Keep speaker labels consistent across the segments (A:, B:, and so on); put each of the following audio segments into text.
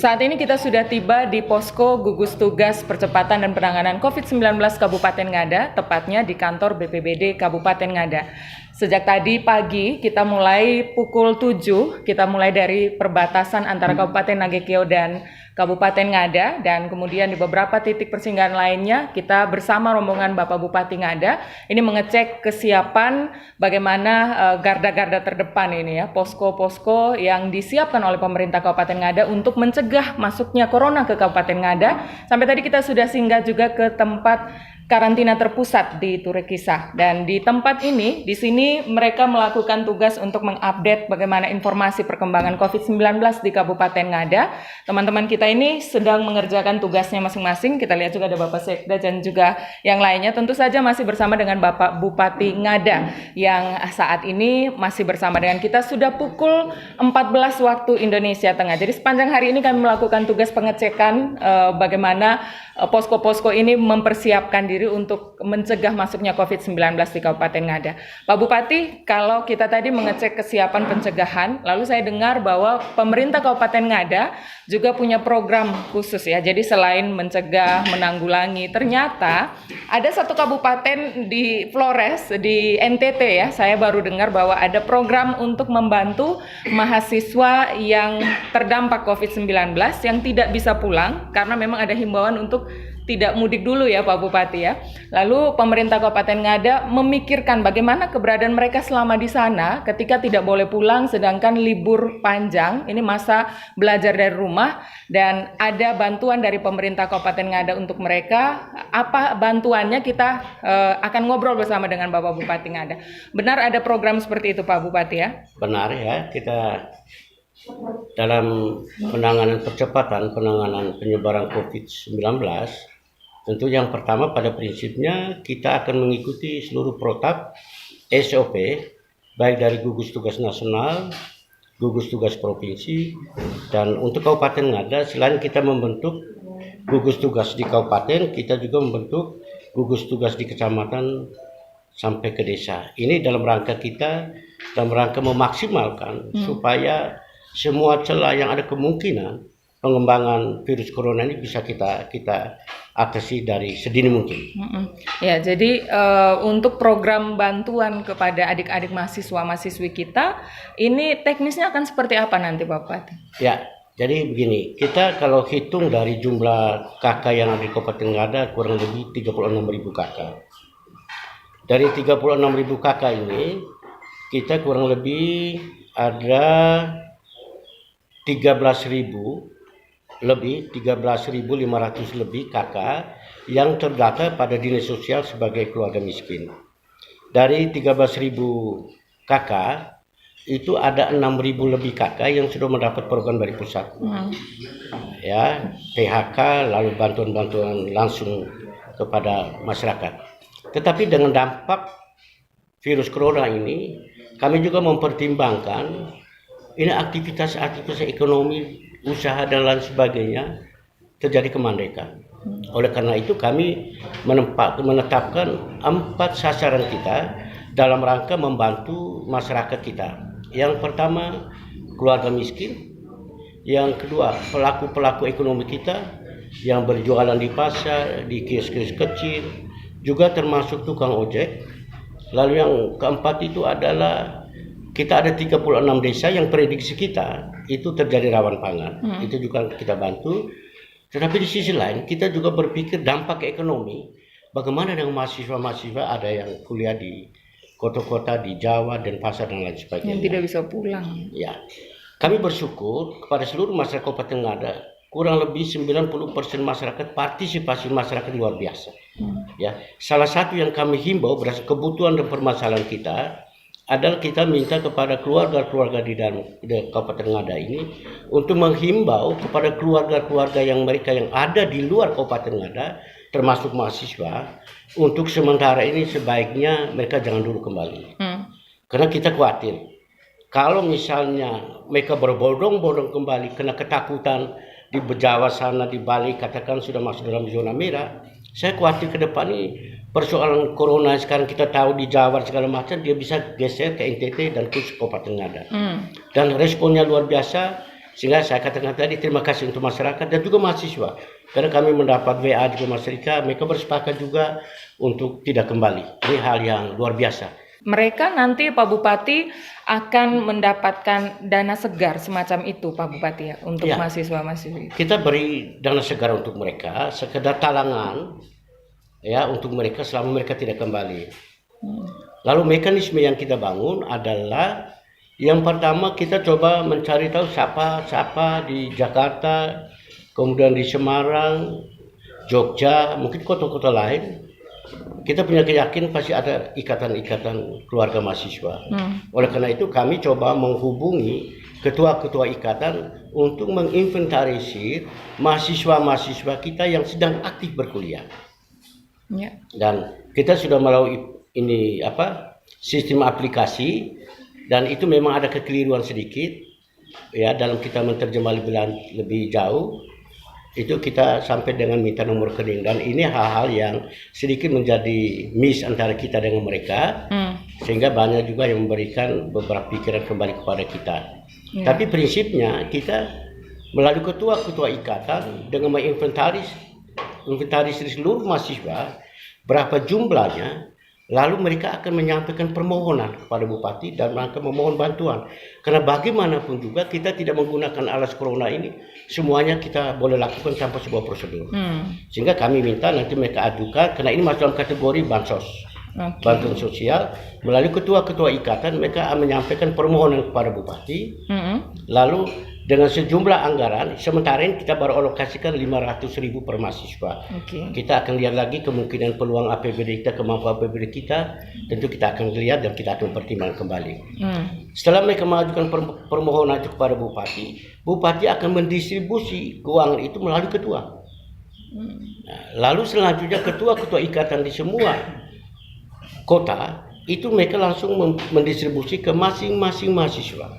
A: Saat ini kita sudah tiba di Posko Gugus Tugas Percepatan dan Penanganan COVID-19 Kabupaten Ngada, tepatnya di kantor BPBD Kabupaten Ngada. Sejak tadi pagi kita mulai pukul 7, kita mulai dari perbatasan antara Kabupaten Nagekeo dan Kabupaten Ngada, dan kemudian di beberapa titik persinggahan lainnya kita bersama rombongan Bapak Bupati Ngada ini mengecek kesiapan bagaimana garda-garda terdepan ini ya, posko-posko yang disiapkan oleh pemerintah Kabupaten Ngada untuk mencegah masuknya corona ke Kabupaten Ngada. Sampai tadi kita sudah singgah juga ke tempat karantina terpusat di Turekisah, dan di tempat ini, di sini mereka melakukan tugas untuk mengupdate bagaimana informasi perkembangan COVID-19 di Kabupaten Ngada. Teman-teman kita ini sedang mengerjakan tugasnya masing-masing. Kita lihat juga ada Bapak Sekda dan juga yang lainnya. Tentu saja masih bersama dengan Bapak Bupati Ngada yang saat ini masih bersama dengan kita sudah pukul 14 waktu Indonesia Tengah. Jadi sepanjang hari ini kami melakukan tugas pengecekan bagaimana posko-posko ini mempersiapkan diri untuk mencegah masuknya COVID-19 di Kabupaten Ngada. Pak Bupati, kalau kita tadi mengecek kesiapan pencegahan, lalu saya dengar bahwa pemerintah Kabupaten Ngada juga punya program khusus ya. Jadi selain mencegah, menanggulangi, ternyata ada satu kabupaten di Flores, di NTT ya, saya baru dengar bahwa ada program untuk membantu mahasiswa yang terdampak COVID-19 yang tidak bisa pulang karena memang ada himbauan untuk tidak mudik dulu ya Pak Bupati ya. Lalu pemerintah Kabupaten Ngada memikirkan bagaimana keberadaan mereka selama di sana ketika tidak boleh pulang sedangkan libur panjang, ini masa belajar dari rumah, dan ada bantuan dari pemerintah Kabupaten Ngada untuk mereka. Apa bantuannya kita akan ngobrol bersama dengan Bapak Bupati Ngada. Benar ada program seperti itu Pak Bupati ya?
B: Benar ya, kita dalam penanganan penyebaran COVID-19, tentu yang pertama pada prinsipnya kita akan mengikuti seluruh protap SOP baik dari gugus tugas nasional, gugus tugas provinsi, dan untuk Kabupaten Ngada selain kita membentuk gugus tugas di kabupaten, kita juga membentuk gugus tugas di kecamatan sampai ke desa. Ini dalam rangka memaksimalkan supaya semua celah yang ada kemungkinan pengembangan virus corona ini bisa kita atasi dari sedini mungkin.
A: Ya, jadi untuk program bantuan kepada adik-adik mahasiswa-mahasiswi kita, ini teknisnya akan seperti apa nanti Bapak?
B: Ya, jadi begini, kita kalau hitung dari jumlah kakak yang ada di Kabupaten Ngada kurang lebih 36.000 kakak. Dari 36.000 kakak ini, kita kurang lebih ada 13.500 lebih kakak yang terdata pada dinas sosial sebagai keluarga miskin. Dari 13.000 kakak itu ada 6.000 lebih kakak yang sudah mendapat program dari pusat. Ya, PHK lalu bantuan-bantuan langsung kepada masyarakat. Tetapi dengan dampak virus corona ini, kami juga mempertimbangkan ini aktivitas ekonomi, usaha dan lain sebagainya terjadi kemandekan. Oleh karena itu kami menetapkan 4 sasaran kita dalam rangka membantu masyarakat kita. Yang pertama keluarga miskin, yang kedua pelaku-pelaku ekonomi kita yang berjualan di pasar, di kios-kios kecil, juga termasuk tukang ojek. Lalu yang keempat itu adalah kita ada 36 desa yang prediksi kita itu terjadi rawan pangan. Itu juga kita bantu. Tetapi di sisi lain kita juga berpikir dampak ekonomi. Bagaimana dengan mahasiswa-mahasiswa ada yang kuliah di kota-kota di Jawa, Denpasar dan lain sebagainya.
A: Yang tidak bisa pulang.
B: Ya. Kami bersyukur kepada seluruh masyarakat Kabupaten Ngada, kurang lebih 90% masyarakat, partisipasi masyarakat luar biasa. Ya. Salah satu yang kami himbau berdasarkan kebutuhan dan permasalahan kita adalah kita minta kepada keluarga-keluarga di dalam Kabupaten Ngada ini untuk menghimbau kepada keluarga-keluarga yang ada di luar Kabupaten Ngada, termasuk mahasiswa, untuk sementara ini sebaiknya mereka jangan dulu kembali. Karena kita khawatir kalau misalnya mereka berbondong-bondong kembali karena ketakutan di Jawa sana, di Bali katakan sudah masuk dalam zona merah, saya khawatir ke depan ini persoalan corona sekarang kita tahu di Jawa segala macam, dia bisa geser ke NTT dan ke Kabupaten Ngada. Dan responnya luar biasa. Sehingga saya katakan tadi terima kasih untuk masyarakat dan juga mahasiswa. Karena kami mendapat WA dari mereka bersepakat juga untuk tidak kembali. Ini hal yang luar biasa.
A: Mereka nanti Pak Bupati akan mendapatkan dana segar semacam itu Pak Bupati ya untuk mahasiswa-mahasiswa.
B: Kita beri dana segar untuk mereka, sekedar talangan ya untuk mereka selama mereka tidak kembali. Lalu mekanisme yang kita bangun adalah yang pertama kita coba mencari tahu siapa di Jakarta, kemudian di Semarang, Jogja, mungkin kota-kota lain. Kita punya keyakinan pasti ada ikatan-ikatan keluarga mahasiswa. Oleh karena itu kami coba menghubungi ketua-ketua ikatan untuk menginventarisir mahasiswa-mahasiswa kita yang sedang aktif berkuliah. Dan kita sudah melalui sistem aplikasi. Dan itu memang ada kekeliruan sedikit ya dalam kita menerjemah lebih jauh. Itu kita sampai dengan minta nomor rekening dan ini hal-hal yang sedikit menjadi miss antara kita dengan mereka sehingga banyak juga yang memberikan beberapa pikiran kembali kepada kita. Tapi prinsipnya kita melalui ketua-ketua ikatan dengan menginventaris seluruh mahasiswa berapa jumlahnya. Lalu mereka akan menyampaikan permohonan kepada Bupati dan mereka memohon bantuan. Karena bagaimanapun juga kita tidak menggunakan alas corona ini, semuanya kita boleh lakukan tanpa sebuah prosedur. Sehingga kami minta nanti mereka ajukan, karena ini masuk dalam kategori bansos. Bantuan sosial, melalui ketua-ketua ikatan mereka menyampaikan permohonan kepada Bupati. Lalu dengan sejumlah anggaran, sementara ini kita baru alokasikan 500.000 per mahasiswa. Kita akan lihat lagi kemungkinan peluang APBD kita, kemampuan APBD kita, tentu kita akan lihat dan kita akan pertimbangkan kembali. Setelah mereka mengajukan permohonan itu kepada Bupati, Bupati akan mendistribusi keuangan itu melalui ketua. Lalu selanjutnya ketua-ketua ikatan di semua kota itu mereka langsung mendistribusi ke masing-masing mahasiswa.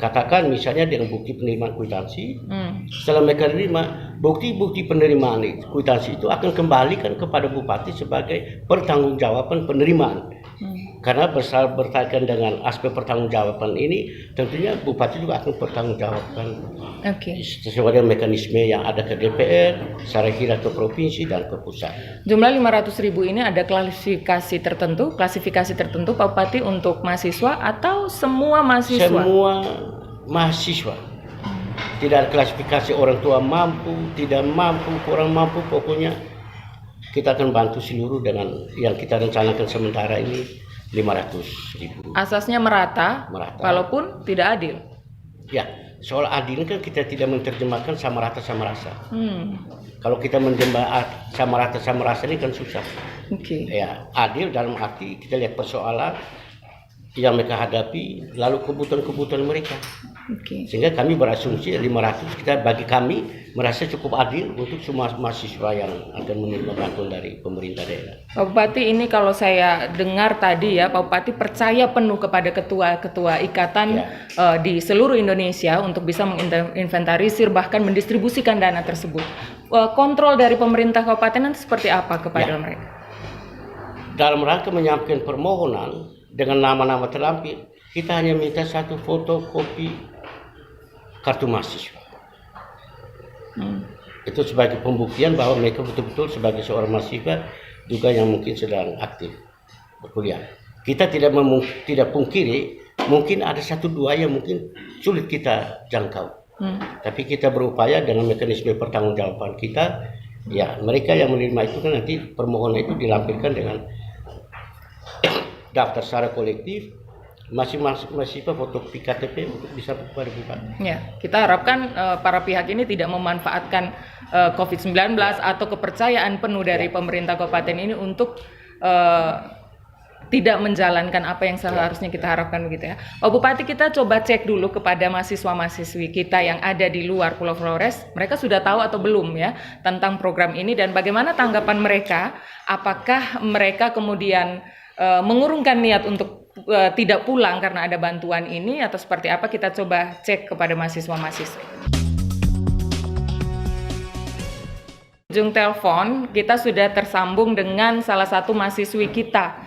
B: Katakan misalnya dengan bukti penerimaan kwitansi. Setelah mereka terima, bukti-bukti penerimaan kwitansi itu akan kembalikan kepada Bupati sebagai pertanggungjawaban penerimaan. Karena berkaitan dengan aspek pertanggungjawaban ini, tentunya Bupati juga akan bertanggungjawabkan sesuai dengan mekanisme yang ada ke DPR, secara hierarki ke provinsi dan ke pusat.
A: Jumlah 500.000 ini ada klasifikasi tertentu Pak Bupati untuk mahasiswa atau semua mahasiswa?
B: Semua mahasiswa. Tidak ada klasifikasi orang tua mampu, tidak mampu, kurang mampu, pokoknya kita akan bantu seluruh dengan yang kita rencanakan sementara ini 500.000.
A: Asasnya merata, walaupun tidak adil.
B: Ya, soal adil kan kita tidak menerjemahkan sama rata sama rasa. Kalau kita menerjemah sama rata sama rasa ini kan susah. Ya, adil dalam arti kita lihat persoalan yang mereka hadapi, lalu kebutuhan-kebutuhan mereka. Sehingga kami berasumsi 500 kita bagi kami merasa cukup adil untuk semua mahasiswa yang akan menerima bantuan dari pemerintah daerah.
A: Pak Bupati, ini kalau saya dengar tadi ya, Pak Bupati percaya penuh kepada ketua-ketua ikatan di seluruh Indonesia untuk bisa menginventarisir bahkan mendistribusikan dana tersebut. Kontrol dari pemerintah kabupaten nanti seperti apa kepada mereka?
B: Dalam rangka menyampaikan permohonan dengan nama-nama terlampir, kita hanya minta satu fotokopi kartu mahasiswa. Itu sebagai pembuktian bahwa mereka betul-betul sebagai seorang mahasiswa juga yang mungkin sedang aktif berkuliah. Kita tidak pungkiri mungkin ada satu dua yang mungkin sulit kita jangkau. Tapi kita berupaya dengan mekanisme pertanggungjawaban kita, ya mereka yang menerima itu kan nanti permohonan itu dilampirkan dengan daftar secara kolektif, masing-masing mahasiswa fotokopi KTP untuk bisa kepada Bupati.
A: Ya, kita harapkan para pihak ini tidak memanfaatkan COVID-19 atau kepercayaan penuh dari pemerintah kabupaten ini untuk tidak menjalankan apa yang seharusnya kita harapkan begitu ya. Pak Bupati, kita coba cek dulu kepada mahasiswa-mahasiswi kita yang ada di luar Pulau Flores, mereka sudah tahu atau belum ya tentang program ini dan bagaimana tanggapan mereka? Apakah mereka kemudian mengurungkan niat untuk tidak pulang karena ada bantuan ini atau seperti apa? Kita coba cek kepada mahasiswa-mahasiswa. Ujung telepon kita sudah tersambung dengan salah satu mahasiswi kita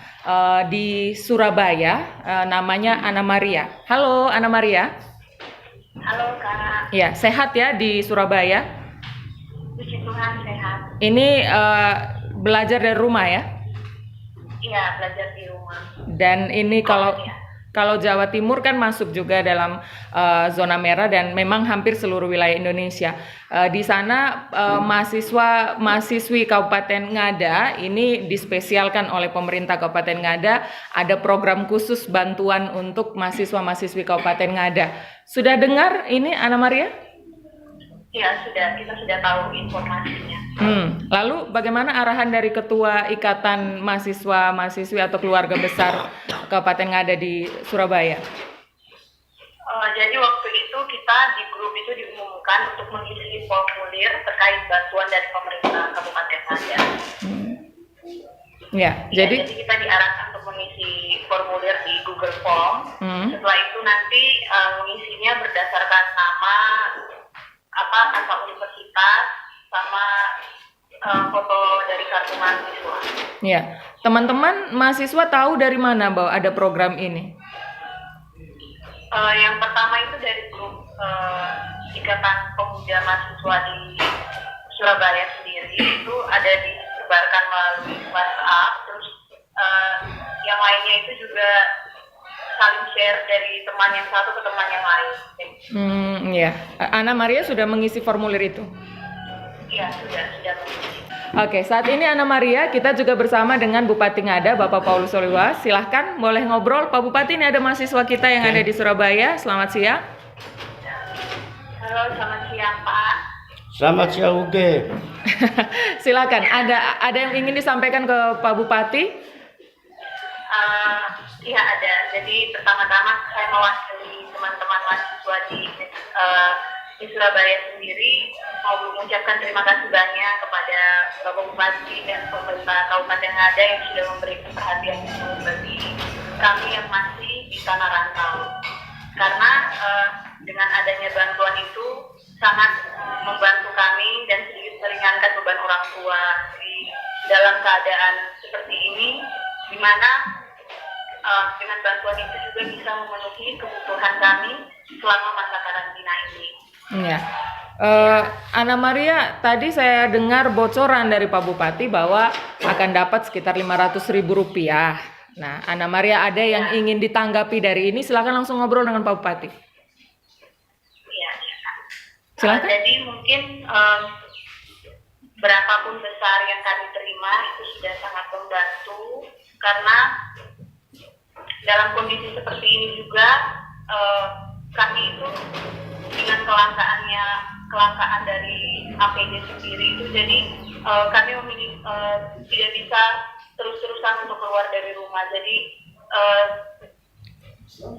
A: di Surabaya, namanya Ana Maria. Halo Ana Maria.
C: Halo Kak,
A: Ya, sehat ya di Surabaya.
C: puji Tuhan sehat.
A: Ini belajar dari rumah ya.
C: Iya, belajar di rumah.
A: Dan ini kalau
C: ya.
A: Jawa Timur kan masuk juga dalam zona merah dan memang hampir seluruh wilayah Indonesia. Di sana mahasiswa-mahasiswi Kabupaten Ngada ini dispesialkan oleh pemerintah Kabupaten Ngada, ada program khusus bantuan untuk mahasiswa-mahasiswi Kabupaten Ngada. Sudah dengar ini Ana Maria?
C: Iya, kita sudah tahu informasinya.
A: Lalu bagaimana arahan dari Ketua Ikatan Mahasiswa-Mahasiswi atau Keluarga Besar Kabupaten Ngada di Surabaya?
C: Jadi waktu itu kita di grup itu diumumkan untuk mengisi formulir terkait bantuan dari pemerintah Kabupaten Ngada.
A: Ya, jadi
C: kita diarahkan untuk mengisi formulir di Google Form. Setelah itu nanti mengisinya berdasarkan nama, asal universitas, sama foto dari kartu mahasiswa.
A: ya, teman-teman mahasiswa tahu dari mana bahwa ada program ini?
C: Yang pertama itu dari grup Ikatan Pemuda Mahasiswa di Surabaya sendiri, itu ada disebarkan melalui WhatsApp, terus yang lainnya itu juga saling share dari teman yang satu ke teman yang lain.
A: Ya, Ana Maria sudah mengisi formulir itu?
C: Iya, sudah mengisi.
A: Oke, saat ini Ana Maria kita juga bersama dengan Bupati Ngada, Bapak Paulus Soliwas. Silahkan, boleh ngobrol. Pak Bupati, ini ada mahasiswa kita yang ada di Surabaya. Selamat siang.
C: Halo, selamat siang Pak.
B: Selamat siang Uge.
A: Silakan, ada yang ingin disampaikan ke Pak Bupati?
C: Iya ada. Jadi pertama-tama saya mewakili teman-teman mahasiswa di Surabaya sendiri mau mengucapkan terima kasih banyak kepada Bapak Bupati dan pemerintah Kabupaten Ngada yang sudah memberikan perhatian penuh bagi kami yang masih di tanah rantau. Karena dengan adanya bantuan itu sangat membantu kami dan sedikit meringankan beban orang tua di dalam keadaan seperti ini, di mana dengan bantuan itu juga bisa memenuhi kebutuhan kami selama masa karantina ini.
A: Ya. Ana Maria, tadi saya dengar bocoran dari Pak Bupati bahwa akan dapat sekitar Rp500.000. Nah, Ana Maria ada yang ingin ditanggapi dari ini, silakan langsung ngobrol dengan Pak Bupati.
C: Iya.
A: Silakan.
C: Jadi mungkin berapapun besar yang kami terima itu sudah sangat membantu, karena dalam kondisi seperti ini juga kami itu dengan kelangkaan dari APD sendiri itu, jadi kami memilih tidak bisa terus-terusan untuk keluar dari rumah. Jadi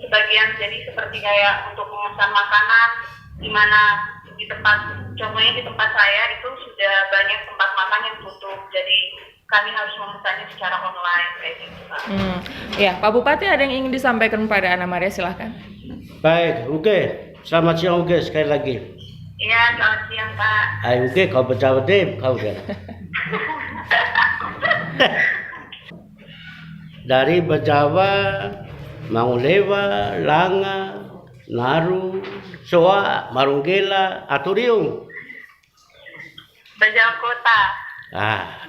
C: sebagian jadi seperti kayak untuk memesan makanan, di mana contohnya di tempat saya itu sudah banyak tempat makan yang tutup, jadi kami harus memesannya secara online kayak gitu Pak.
A: Ya, Pak Bupati ada yang ingin disampaikan pada Ana Maria, silahkan.
B: Baik, Uge. Selamat siang Uge sekali lagi.
C: Iya, selamat siang Pak.
B: Ayo Uge, kau berjawab deh, kau kan. Dari Bejawa, Mangulewa, Langa, Naru, Soa, Marunggela, Aturiung.
C: Bejawa Kota.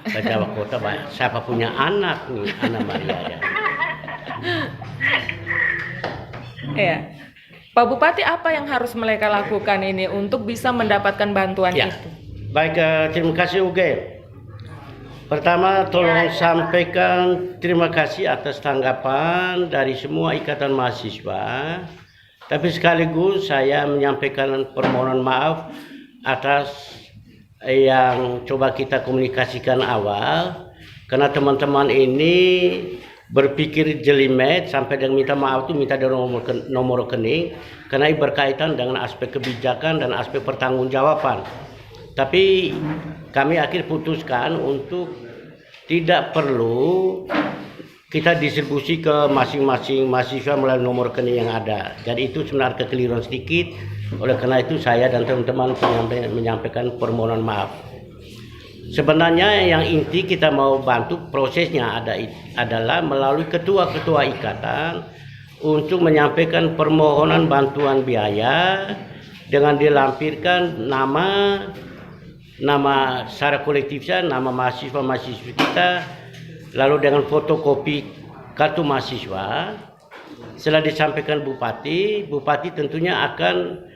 B: Bejawa Kota, siapa punya anak nih, Ana Maria ya.
A: Ya. Pak Bupati, apa yang harus mereka lakukan ini untuk bisa mendapatkan bantuan
B: Ya.
A: itu?
B: Baik, terima kasih Uge. Pertama, tolong sampaikan terima kasih atas tanggapan dari semua ikatan mahasiswa. Tapi sekaligus saya menyampaikan permohonan maaf atas yang coba kita komunikasikan awal. Karena teman-teman ini berpikir jelimet sampai dengan minta maaf itu minta dari nomor rekening, karena ini berkaitan dengan aspek kebijakan dan aspek pertanggungjawaban. Tapi kami akhir putuskan untuk tidak perlu kita distribusi ke masing-masing mahasiswa melalui nomor rekening yang ada. Jadi itu sebenarnya kekeliruan sedikit. Oleh karena itu saya dan teman-teman menyampaikan permohonan maaf. Sebenarnya yang inti kita mau bantu prosesnya adalah melalui ketua-ketua ikatan untuk menyampaikan permohonan bantuan biaya dengan dilampirkan nama secara kolektifnya, nama mahasiswa-mahasiswa kita, lalu dengan fotokopi kartu mahasiswa. Setelah disampaikan Bupati tentunya akan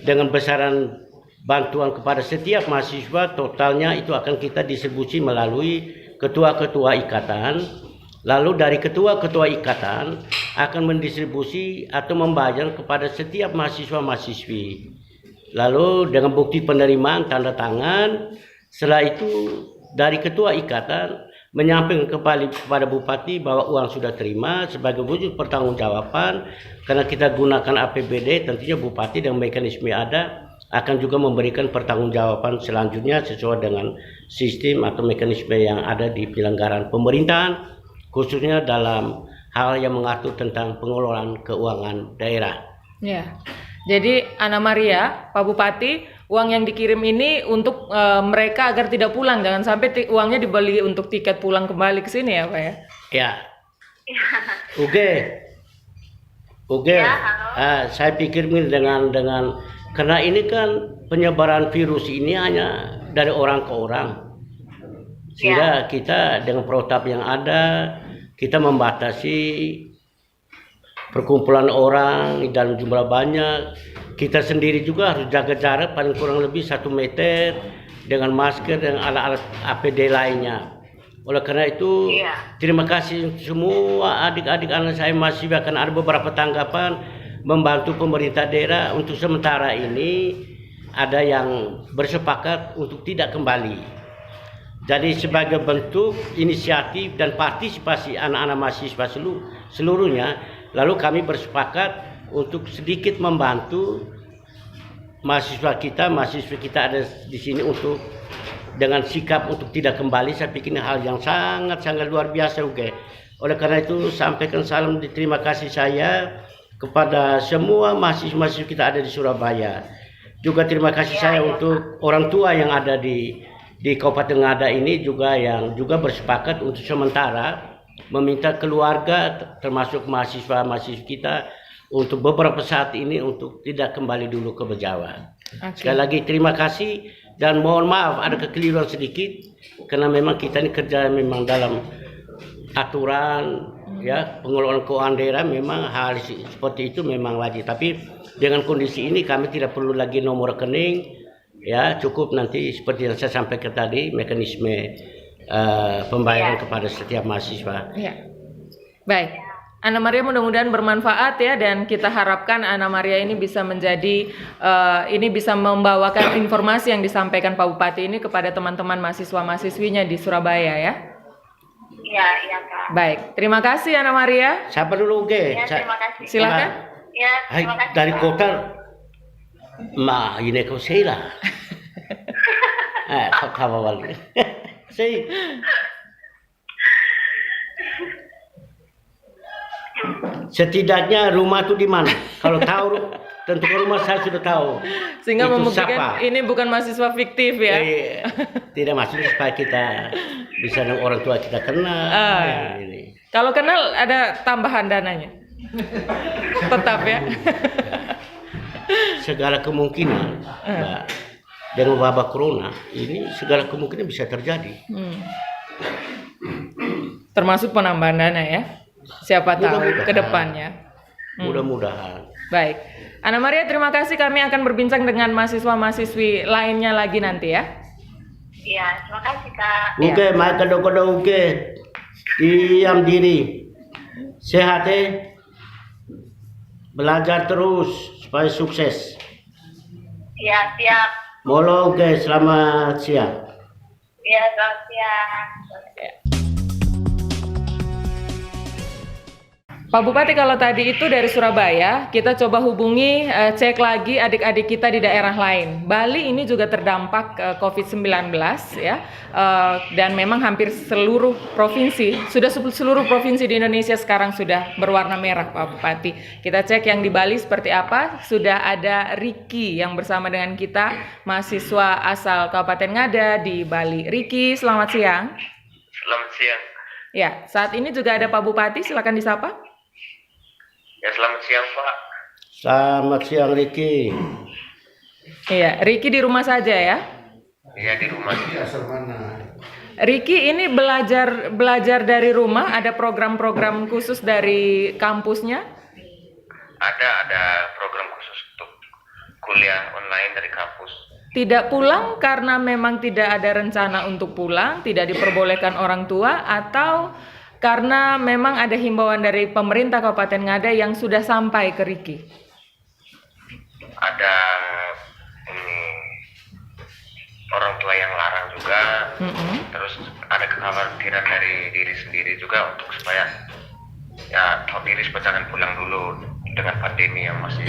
B: dengan besaran bantuan kepada setiap mahasiswa, totalnya itu akan kita distribusi melalui ketua-ketua ikatan. Lalu dari ketua-ketua ikatan akan mendistribusi atau membayar kepada setiap mahasiswa-mahasiswi. Lalu dengan bukti penerimaan tanda tangan, setelah itu dari ketua ikatan menyampaikan kembali kepada Bupati bahwa uang sudah terima sebagai wujud pertanggungjawaban, karena kita gunakan APBD, tentunya Bupati dan mekanisme ada akan juga memberikan pertanggungjawaban selanjutnya sesuai dengan sistem atau mekanisme yang ada di penyelenggaraan pemerintahan, khususnya dalam hal yang mengatur tentang pengelolaan keuangan daerah.
A: Ya. Jadi Ana Maria, Pak Bupati, uang yang dikirim ini untuk mereka agar tidak pulang, jangan sampai uangnya dibeli untuk tiket pulang kembali ke sini ya, Pak ya?
B: Ya. Oke.
C: Ya, halo.
B: Saya pikir dengan karena ini kan penyebaran virus ini hanya dari orang ke orang, sehingga kita dengan protap yang ada kita membatasi perkumpulan orang dalam jumlah banyak. Kita sendiri juga harus jaga jarak paling kurang lebih 1 meter dengan masker dan alat-alat APD lainnya. Oleh karena itu, terima kasih semua adik-adik anak saya mahasiswa. Akan ada beberapa tanggapan membantu pemerintah daerah. Untuk sementara ini ada yang bersepakat untuk tidak kembali. Jadi sebagai bentuk inisiatif dan partisipasi anak-anak mahasiswa seluruhnya, lalu kami bersepakat untuk sedikit membantu mahasiswa kita ada di sini untuk dengan sikap untuk tidak kembali. Saya pikir ini hal yang sangat luar biasa. Oleh karena itu sampaikan salam terima kasih saya kepada semua mahasiswa kita ada di Surabaya. Juga terima kasih saya untuk orang tua yang ada di Kabupaten Ngada ini juga yang juga bersepakat untuk sementara meminta keluarga termasuk mahasiswa-mahasiswa kita untuk beberapa saat ini untuk tidak kembali dulu ke Bejawa. Sekali lagi terima kasih dan mohon maaf ada kekeliruan sedikit karena memang kita ini kerja memang dalam aturan ya pengelolaan keuangan daerah, memang hal seperti itu memang wajib. Tapi dengan kondisi ini kami tidak perlu lagi nomor rekening, ya cukup nanti seperti yang saya sampaikan tadi mekanisme pembayaran kepada setiap mahasiswa.
A: Ya. Baik. Ana Maria mudah-mudahan bermanfaat ya, dan kita harapkan Ana Maria ini bisa menjadi bisa membawakan informasi yang disampaikan Pak Bupati ini kepada teman-teman mahasiswa-mahasiswinya di Surabaya ya.
C: Iya Kak.
A: Baik, terima kasih Ana Maria.
B: Siapa dulu
C: Ya, terima kasih.
A: Silakan.
C: Ya, terima kasih.
B: Dari
C: Kak.
B: kota ini kau sila. Apa balik? Saya setidaknya rumah itu di mana? Kalau tahu tentu rumah saya sudah tahu.
A: Sehingga
B: itu
A: membuktikan
B: siapa?
A: ini bukan mahasiswa fiktif ya.
B: Tidak maksudnya supaya kita bisa dengan orang tua kita kenal. Ini.
A: Kalau kenal ada tambahan dananya. Tetap ya.
B: Segala kemungkinan, Mbak, dengan wabah corona ini segala kemungkinan bisa terjadi.
A: Termasuk penambahan dana ya. Siapa tahu ke depannya.
B: Mudah-mudahan.
A: Baik. Ana Maria, terima kasih. Kami akan berbincang dengan mahasiswa-mahasiswi lainnya lagi nanti ya.
C: Iya, terima kasih Kak.
B: Oke, mai kado-kado oke. Diam diri. Sehat belajar terus supaya sukses.
C: Iya, siap.
B: Molo oke, selamat siang.
C: Iya, selamat siang.
A: Pak Bupati, kalau tadi itu dari Surabaya, kita coba hubungi, cek lagi adik-adik kita di daerah lain. Bali ini juga terdampak COVID-19 ya, dan memang hampir seluruh provinsi, seluruh provinsi di Indonesia sekarang sudah berwarna merah, Pak Bupati. Kita cek yang di Bali seperti apa. Sudah ada Ricky yang bersama dengan kita, mahasiswa asal Kabupaten Ngada di Bali. Ricky, selamat siang.
D: Selamat siang.
A: Ya, saat ini juga ada Pak Bupati, silakan disapa.
D: Ya, selamat siang Pak.
B: Selamat siang Ricky.
A: Iya, Riki di rumah saja ya.
D: Iya, di rumah.
A: Riki ini belajar dari rumah, ada program-program khusus dari kampusnya?
D: Ada program khusus untuk kuliah online dari kampus.
A: Tidak pulang karena memang tidak ada rencana untuk pulang, tidak diperbolehkan orang tua, atau karena memang ada himbauan dari pemerintah Kabupaten Ngada yang sudah sampai ke Riki?
D: Ada ini orang tua yang larang juga. Terus ada kekhawatiran dari diri sendiri juga untuk supaya ya tahu diri supaya jangan pulang dulu dengan pandemi yang masih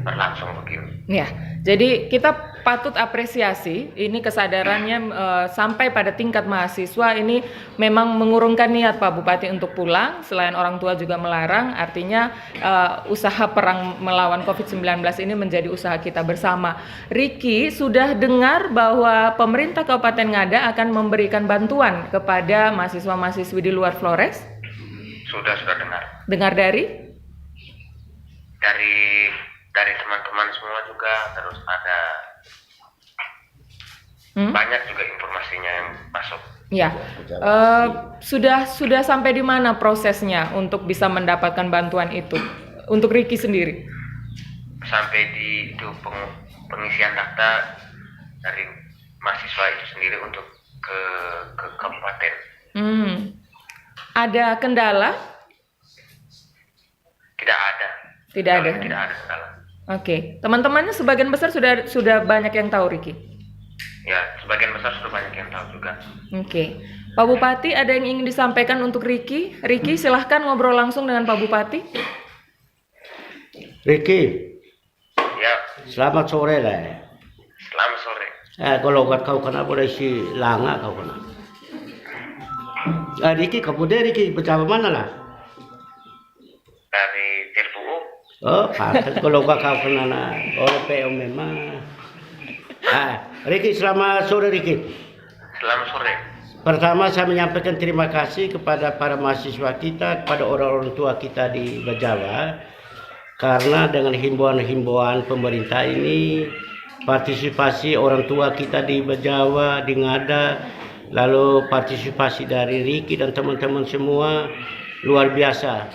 D: berlangsung begini.
A: Ya, jadi kita patut apresiasi ini kesadarannya sampai pada tingkat mahasiswa ini memang mengurungkan niat Pak Bupati untuk pulang, selain orang tua juga melarang, artinya usaha perang melawan COVID-19 ini menjadi usaha kita bersama. Riki sudah dengar bahwa pemerintah Kabupaten Ngada akan memberikan bantuan kepada mahasiswa-mahasiswi di luar Flores?
D: Sudah dengar.
A: Dengar dari
D: teman-teman semua juga, terus ada banyak juga informasinya yang masuk.
A: Ya, sudah sampai di mana prosesnya untuk bisa mendapatkan bantuan itu untuk Riki sendiri?
D: Sampai di itu pengisian data dari mahasiswa itu sendiri untuk ke kabupaten.
A: Ada kendala?
D: Tidak ada.
A: Tidak ada
D: kendala.
A: Oke, teman-temannya sebagian besar sudah banyak yang tahu Riki.
D: Ya, sebagian besar sudah banyak yang tahu juga.
A: Oke, Pak Bupati ada yang ingin disampaikan untuk Riki? Riki, silahkan ngobrol langsung dengan Pak Bupati.
B: Riki,
D: Ya,
B: selamat sore lah.
D: selamat sore.
B: Kalau kau kena boleh si langa kau kena. Riki, kemudian Riki bersama mana lah?
D: Dari TPU.
B: Oh, patut kalau kau kena lah. Oh, PO memang. Riki, selamat sore Riki.
D: Selamat sore.
B: Pertama saya menyampaikan terima kasih kepada para mahasiswa kita, kepada orang-orang tua kita di Bajawa, karena dengan himbauan-himbauan pemerintah ini, partisipasi orang tua kita di Bajawa, di Ngada, lalu partisipasi dari Riki dan teman-teman semua luar biasa.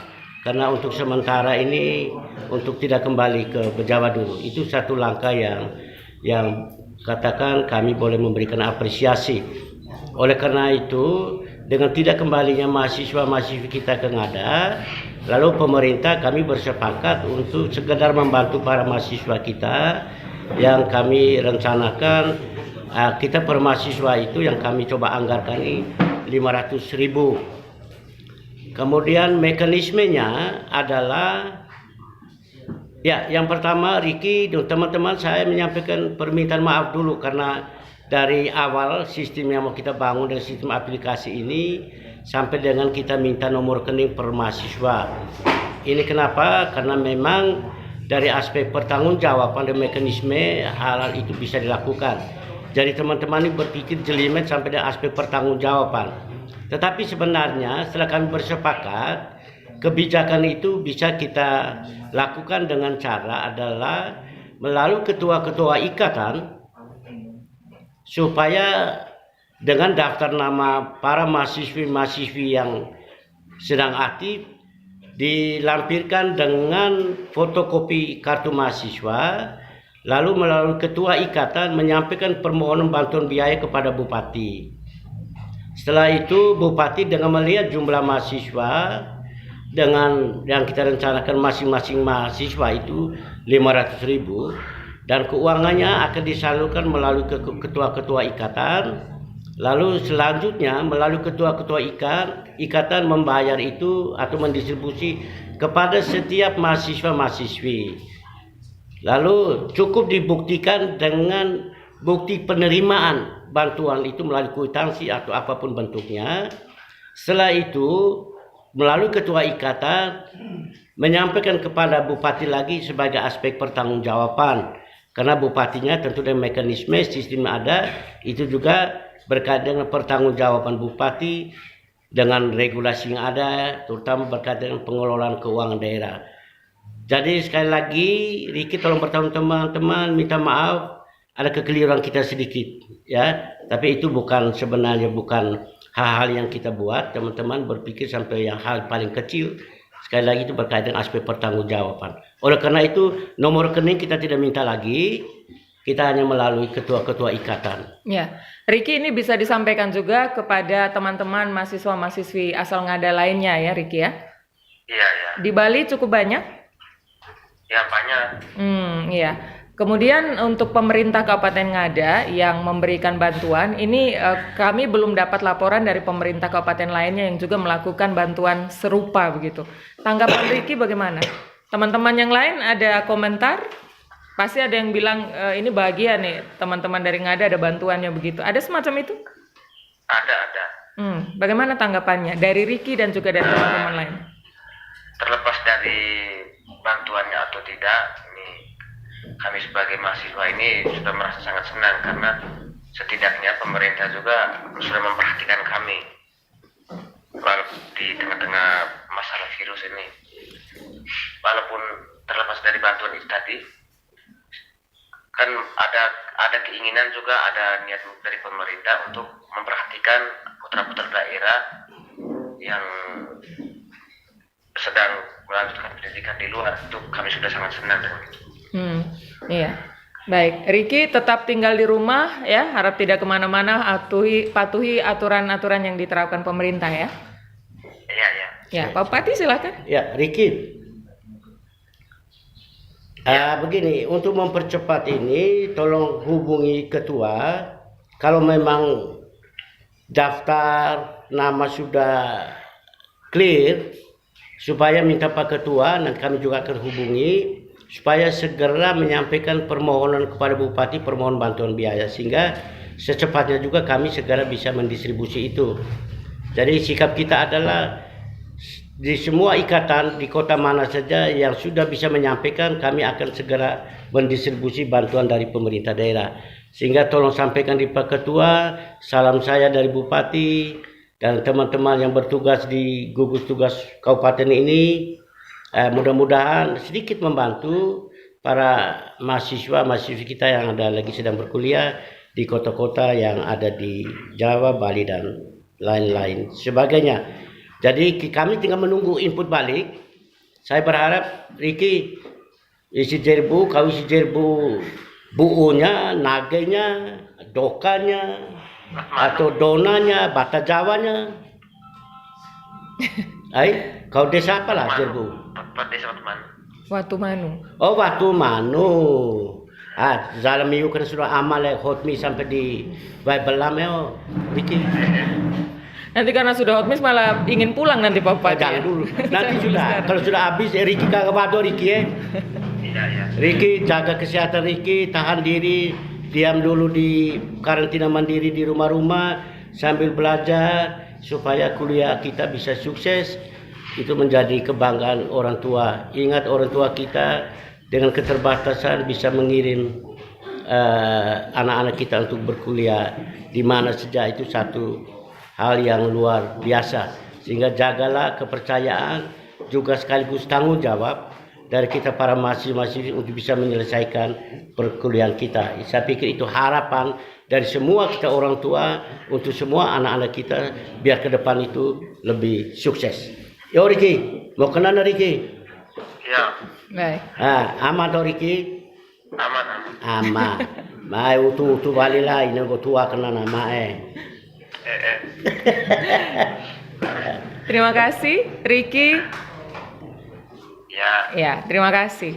B: Karena untuk sementara ini untuk tidak kembali ke Bajawa dulu, itu satu langkah yang katakan kami boleh memberikan apresiasi. Oleh karena itu, dengan tidak kembalinya mahasiswa-mahasiswi kita ke Ngada, lalu pemerintah kami bersepakat untuk sekedar membantu para mahasiswa kita yang kami rencanakan. Kita per mahasiswa itu yang kami coba anggarkan ini 500.000. Kemudian mekanismenya adalah ya, yang pertama Riki dan teman-teman, saya menyampaikan permintaan maaf dulu karena dari awal sistem yang mau kita bangun dan sistem aplikasi ini sampai dengan kita minta nomor rekening per mahasiswa. Ini kenapa? Karena memang dari aspek pertanggungjawaban dan mekanisme hal itu bisa dilakukan. Jadi teman-teman ini berpikir jelimet sampai dengan aspek pertanggungjawaban. Tetapi sebenarnya setelah kami bersepakat, kebijakan itu bisa kita lakukan dengan cara adalah melalui ketua-ketua ikatan, supaya dengan daftar nama para mahasiswi-mahasiswi yang sedang aktif dilampirkan dengan fotokopi kartu mahasiswa, lalu melalui ketua ikatan menyampaikan permohonan bantuan biaya kepada Bupati. Setelah itu Bupati dengan melihat jumlah mahasiswa dengan yang kita rencanakan masing-masing mahasiswa itu 500.000 dan keuangannya akan disalurkan melalui ketua-ketua ikatan. Lalu selanjutnya melalui ketua-ketua ikatan membayar itu atau mendistribusi kepada setiap mahasiswa-mahasiswi. Lalu cukup dibuktikan dengan bukti penerimaan bantuan itu melalui kwitansi atau apapun bentuknya. Setelah itu melalui ketua ikatan menyampaikan kepada Bupati lagi sebagai aspek pertanggungjawaban, karena Bupatinya tentu dengan mekanisme sistem ada itu juga berkaitan dengan pertanggungjawaban Bupati dengan regulasi yang ada, terutama berkaitan dengan pengelolaan keuangan daerah. Jadi sekali lagi Riki tolong bertanggung teman-teman, minta maaf ada kekeliruan kita sedikit ya. Tapi itu sebenarnya bukan hal-hal yang kita buat. Teman-teman berpikir sampai yang hal paling kecil. Sekali lagi itu berkaitan aspek pertanggungjawaban. Oleh karena itu nomor rekening kita tidak minta lagi. Kita hanya melalui ketua-ketua ikatan.
A: Ya, Riki, ini bisa disampaikan juga kepada teman-teman mahasiswa-mahasiswi asal Ngada lainnya ya, Riki ya?
D: Iya, ya.
A: Di Bali cukup banyak?
D: Ya, banyak.
A: Iya. Kemudian untuk pemerintah Kabupaten Ngada yang memberikan bantuan, ini kami belum dapat laporan dari pemerintah kabupaten lainnya yang juga melakukan bantuan serupa begitu. Tanggapan Riki bagaimana? Teman-teman yang lain ada komentar? Pasti ada yang bilang ini bahagia nih teman-teman dari Ngada ada bantuannya begitu. Ada semacam itu?
D: Ada.
A: Bagaimana tanggapannya dari Riki dan juga dari teman-teman lain?
D: Terlepas dari bantuannya atau tidak, ini kami sebagai mahasiswa ini sudah merasa sangat senang karena setidaknya pemerintah juga sudah memperhatikan kami di tengah-tengah masalah virus ini. Walaupun terlepas dari bantuan itu tadi, kan ada keinginan juga, ada niat dari pemerintah untuk memperhatikan putra-putra daerah yang sedang melanjutkan pendidikan di luar. Itu kami sudah sangat senang dengan itu.
A: Iya. Baik, Riki tetap tinggal di rumah ya, harap tidak kemana-mana, patuhi aturan-aturan yang diterapkan pemerintah ya.
D: Iya.
A: Ya, Pak Bupati silakan.
B: Ya, Riki. Begini, untuk mempercepat ini tolong hubungi ketua. Kalau memang daftar nama sudah clear, supaya minta Pak Ketua dan kami juga akan hubungi supaya segera menyampaikan permohonan kepada Bupati permohonan bantuan biaya sehingga secepatnya juga kami segera bisa mendistribusi itu. Jadi sikap kita adalah di semua ikatan di kota mana saja yang sudah bisa menyampaikan, kami akan segera mendistribusi bantuan dari pemerintah daerah. Sehingga tolong sampaikan di Pak Ketua, salam saya dari Bupati dan teman-teman yang bertugas di gugus tugas kabupaten ini. Mudah-mudahan sedikit membantu para mahasiswa-mahasiswi kita yang ada lagi sedang berkuliah di kota-kota yang ada di Jawa, Bali dan lain-lain sebagainya. Jadi kami tinggal menunggu input balik. Saya berharap Riki isi jerbu, kau isi jerbu buunya, nagenya, dokanya, atau donanya, bata Jawanya. Kau desa apa lah jerbu?
D: Desa
A: Watumanu.
B: Oh, Watumanu. Zalamiu kan sudah amal hotmi sampai di Bible lama Riki.
A: Nanti karena sudah hotmiss malah ingin pulang nanti Pak Bupati.
B: Jangan dulu. Nanti sudah. Kalau sudah habis Riki kagak bado Riki ya.
D: Iya.
B: Riki jaga kesehatan Riki, tahan diri, diam dulu di karantina mandiri di rumah-rumah sambil belajar supaya kuliah kita bisa sukses. Itu menjadi kebanggaan orang tua. Ingat orang tua kita dengan keterbatasan bisa mengirim anak-anak kita untuk berkuliah di mana saja, itu satu hal yang luar biasa. Sehingga jagalah kepercayaan juga sekaligus tanggung jawab dari kita para mahasiswa untuk bisa menyelesaikan perkuliahan kita. Saya pikir itu harapan dari semua kita orang tua untuk semua anak-anak kita biar ke depan itu lebih sukses. Yo Riki, mau kenal Riki?
D: Iya.
A: Baik.
B: Aman toh Riki?
D: Aman.
B: Aman. Mai utu balik lah ini go tua kena nama
A: Terima kasih Riki.
D: Ya,
A: terima kasih.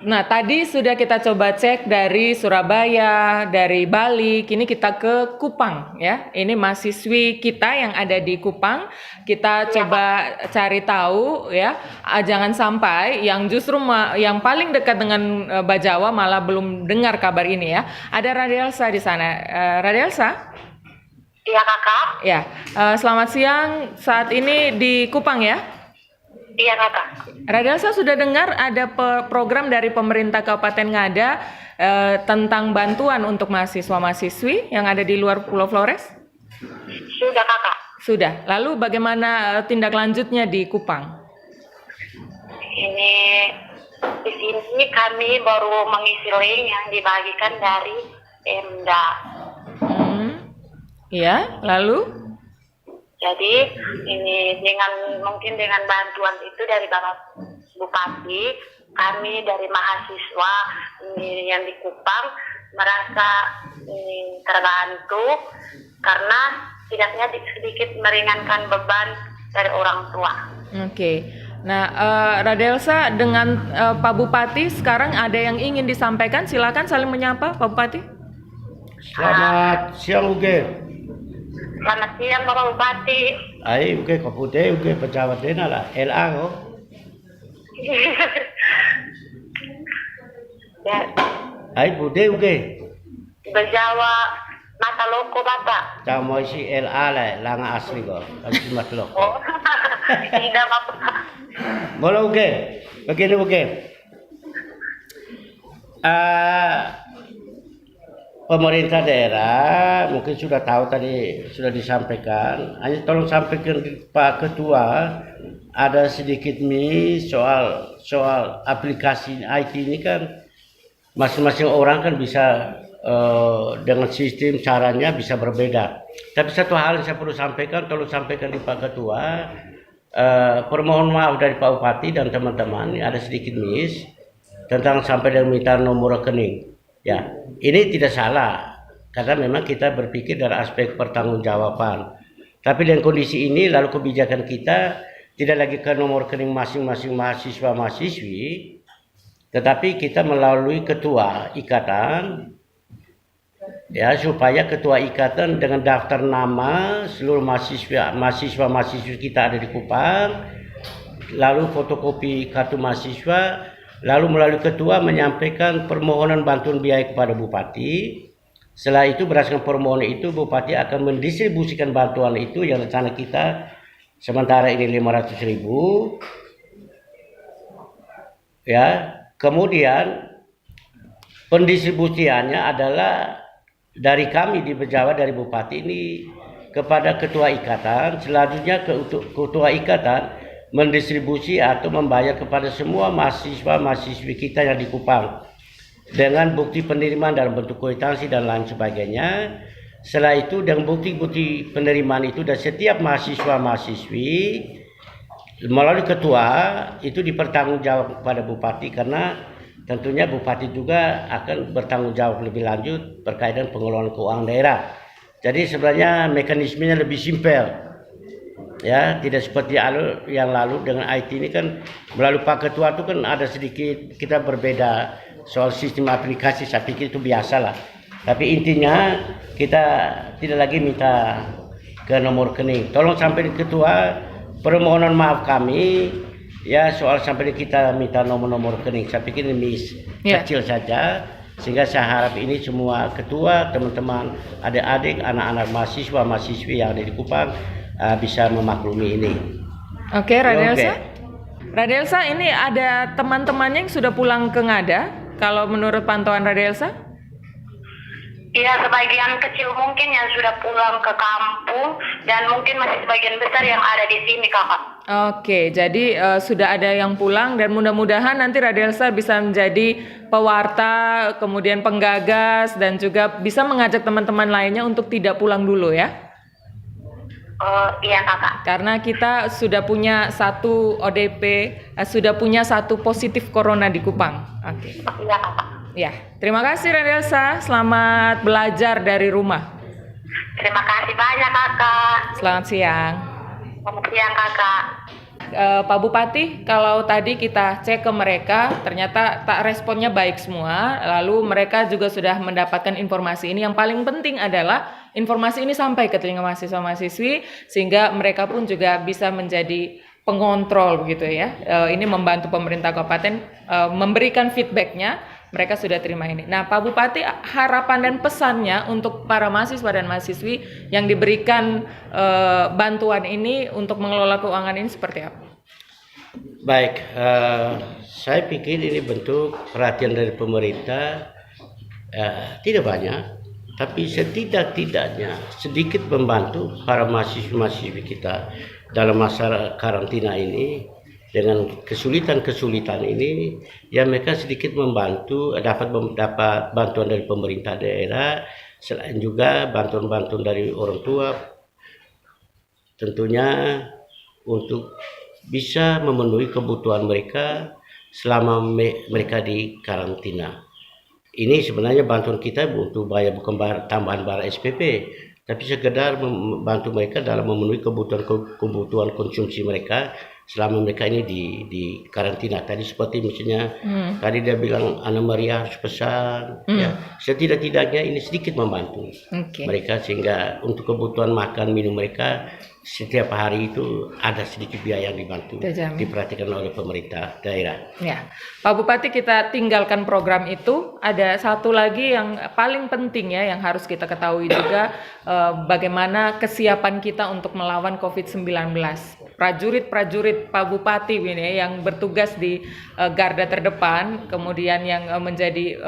A: Nah, tadi sudah kita coba cek dari Surabaya, dari Bali, kini kita ke Kupang ya. Ini mahasiswi kita yang ada di Kupang. Kita coba cari tahu ya, jangan sampai yang justru yang paling dekat dengan Bajawa malah belum dengar kabar ini ya. Ada Radelsa di sana. Radelsa?
C: Iya kakak.
A: Ya, selamat siang. Saat ini di Kupang ya?
C: Iya kakak.
A: Radelsa sudah dengar ada program dari pemerintah Kabupaten Ngada tentang bantuan untuk mahasiswa-mahasiswi yang ada di luar Pulau Flores?
C: Sudah kakak.
A: Sudah. Lalu bagaimana tindak lanjutnya di Kupang?
C: Ini di sini kami baru mengisi link yang dibagikan dari Pemda.
A: Ya, lalu?
C: Jadi ini mungkin dengan bantuan itu dari Bapak Bupati, kami dari mahasiswa ini yang di Kupang merasa terbantu karena tidaknya sedikit meringankan beban dari orang tua.
A: Oke. Nah, Radelsa dengan Pak Bupati sekarang ada yang ingin disampaikan, silakan saling menyapa Pak Bupati.
B: Selamat siang Uge.
C: Selamat siang Bapak Bupati.
B: Ai Uge kapute Uge pejabat dena lah LA ko.
C: Ya,
B: Ai bude Uge.
C: berjawa mata loko Bapak.
B: Camo si LA lah langa asli ko. Asli matlok.
C: Oh, tidak Bapak.
B: Boleh Uge. Begini Uge. Pemerintah daerah mungkin sudah tahu tadi sudah disampaikan. Hanya tolong sampaikan Pak Ketua ada sedikit soal aplikasi IT ini kan masing-masing orang kan bisa dengan sistem caranya bisa berbeda. Tapi satu hal yang saya perlu sampaikan, tolong sampaikan di Pak Ketua. Permohon maaf dari Pak Bupati dan teman-teman ada sedikit miss tentang sampai dan minta nomor rekening. Ya, ini tidak salah karena memang kita berpikir dari aspek pertanggungjawaban. Tapi dengan kondisi ini lalu kebijakan kita tidak lagi ke nomor rekening masing-masing mahasiswa-mahasiswi, tetapi kita melalui ketua ikatan, ya supaya ketua ikatan dengan daftar nama seluruh mahasiswa-mahasiswi kita ada di Kupang, lalu fotokopi kartu mahasiswa. Lalu melalui ketua menyampaikan permohonan bantuan biaya kepada Bupati. Setelah itu berdasarkan permohonan itu Bupati akan mendistribusikan bantuan itu yang rencana kita sementara ini 500.000. Ya, kemudian pendistribusiannya adalah dari kami di Bejawa dari Bupati ini kepada ketua ikatan, selanjutnya ketua ikatan mendistribusi atau membayar kepada semua mahasiswa-mahasiswi kita yang di Kupang dengan bukti penerimaan dalam bentuk kwitansi dan lain sebagainya. Setelah itu dengan bukti-bukti penerimaan itu dan setiap mahasiswa-mahasiswi melalui ketua itu dipertanggungjawab kepada Bupati karena tentunya Bupati juga akan bertanggung jawab lebih lanjut berkaitan pengelolaan keuangan daerah. Jadi sebenarnya mekanismenya lebih simpel. Ya, tidak seperti yang lalu dengan IT ini kan melalui Pak Ketua itu kan ada sedikit kita berbeda soal sistem aplikasi. Saya pikir itu biasa lah. Tapi intinya kita tidak lagi minta ke nomor rekening. Tolong sampai di Ketua permohonan maaf kami ya soal sampai kita minta nomor rekening. Saya pikir ini kecil saja sehingga saya harap ini semua ketua, teman-teman, adik-adik, anak-anak mahasiswa-mahasiswi yang ada di Kupang bisa memaklumi ini.
A: Oke, Radelsa. Radelsa, ini ada teman-temannya yang sudah pulang ke Ngada. Kalau menurut pantauan Radelsa?
C: Iya, sebagian kecil mungkin yang sudah pulang ke kampung dan mungkin masih sebagian besar yang ada di sini, Kakak.
A: Oke, jadi sudah ada yang pulang dan mudah-mudahan nanti Radelsa bisa menjadi pewarta, kemudian penggagas dan juga bisa mengajak teman-teman lainnya untuk tidak pulang dulu ya.
C: Iya Kakak.
A: Karena kita sudah punya satu ODP, sudah punya satu positif corona di Kupang. Oke.
C: Iya Kakak.
A: Ya, terima kasih Radelsa. Selamat belajar dari rumah.
C: Terima kasih banyak Kakak.
A: Selamat siang.
C: Selamat siang Kakak.
A: Pak Bupati, kalau tadi kita cek ke mereka, ternyata tak responnya baik semua. Lalu mereka juga sudah mendapatkan informasi ini. Yang paling penting adalah informasi ini sampai ke telinga mahasiswa-mahasiswi sehingga mereka pun juga bisa menjadi pengontrol begitu ya. Ini membantu pemerintah kabupaten memberikan feedbacknya. Mereka sudah terima ini. Nah, Pak Bupati, harapan dan pesannya untuk para mahasiswa dan mahasiswi yang diberikan bantuan ini untuk mengelola keuangan ini seperti apa?
B: Baik, saya pikir ini bentuk perhatian dari pemerintah tidak banyak, tapi setidak-tidaknya sedikit membantu para mahasiswa-mahasiswi kita dalam masa karantina ini. dengan kesulitan-kesulitan ini, ya mereka sedikit membantu, dapat bantuan dari pemerintah daerah, selain juga bantuan-bantuan dari orang tua, tentunya untuk bisa memenuhi kebutuhan mereka selama mereka di karantina. Ini sebenarnya bantuan kita untuk bukan tambahan bayar SPP, tapi sekedar membantu mereka dalam memenuhi kebutuhan konsumsi mereka selama mereka ini di karantina. Tadi seperti misalnya tadi dia bilang Anna Maria harus pesan, ya setidak-tidaknya ini sedikit membantu mereka, sehingga untuk kebutuhan makan minum mereka setiap hari itu ada sedikit biaya yang dibantu, diperhatikan oleh pemerintah daerah.
A: Ya, Pak Bupati, kita tinggalkan program itu. Ada satu lagi yang paling penting ya, yang harus kita ketahui juga, bagaimana kesiapan kita untuk melawan COVID-19. Prajurit-prajurit Pak Bupati ini yang bertugas di garda terdepan, kemudian yang menjadi